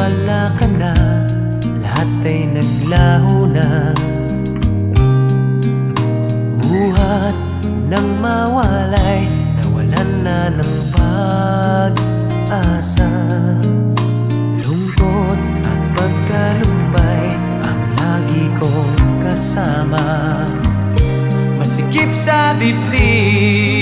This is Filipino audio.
wala ka na, lahat ay naglaho na. Buhat ng mawalay, nawalan na ng pag-asa. Lungkot at pagkalumbay ang lagi kong kasama. Masikip sa dibdib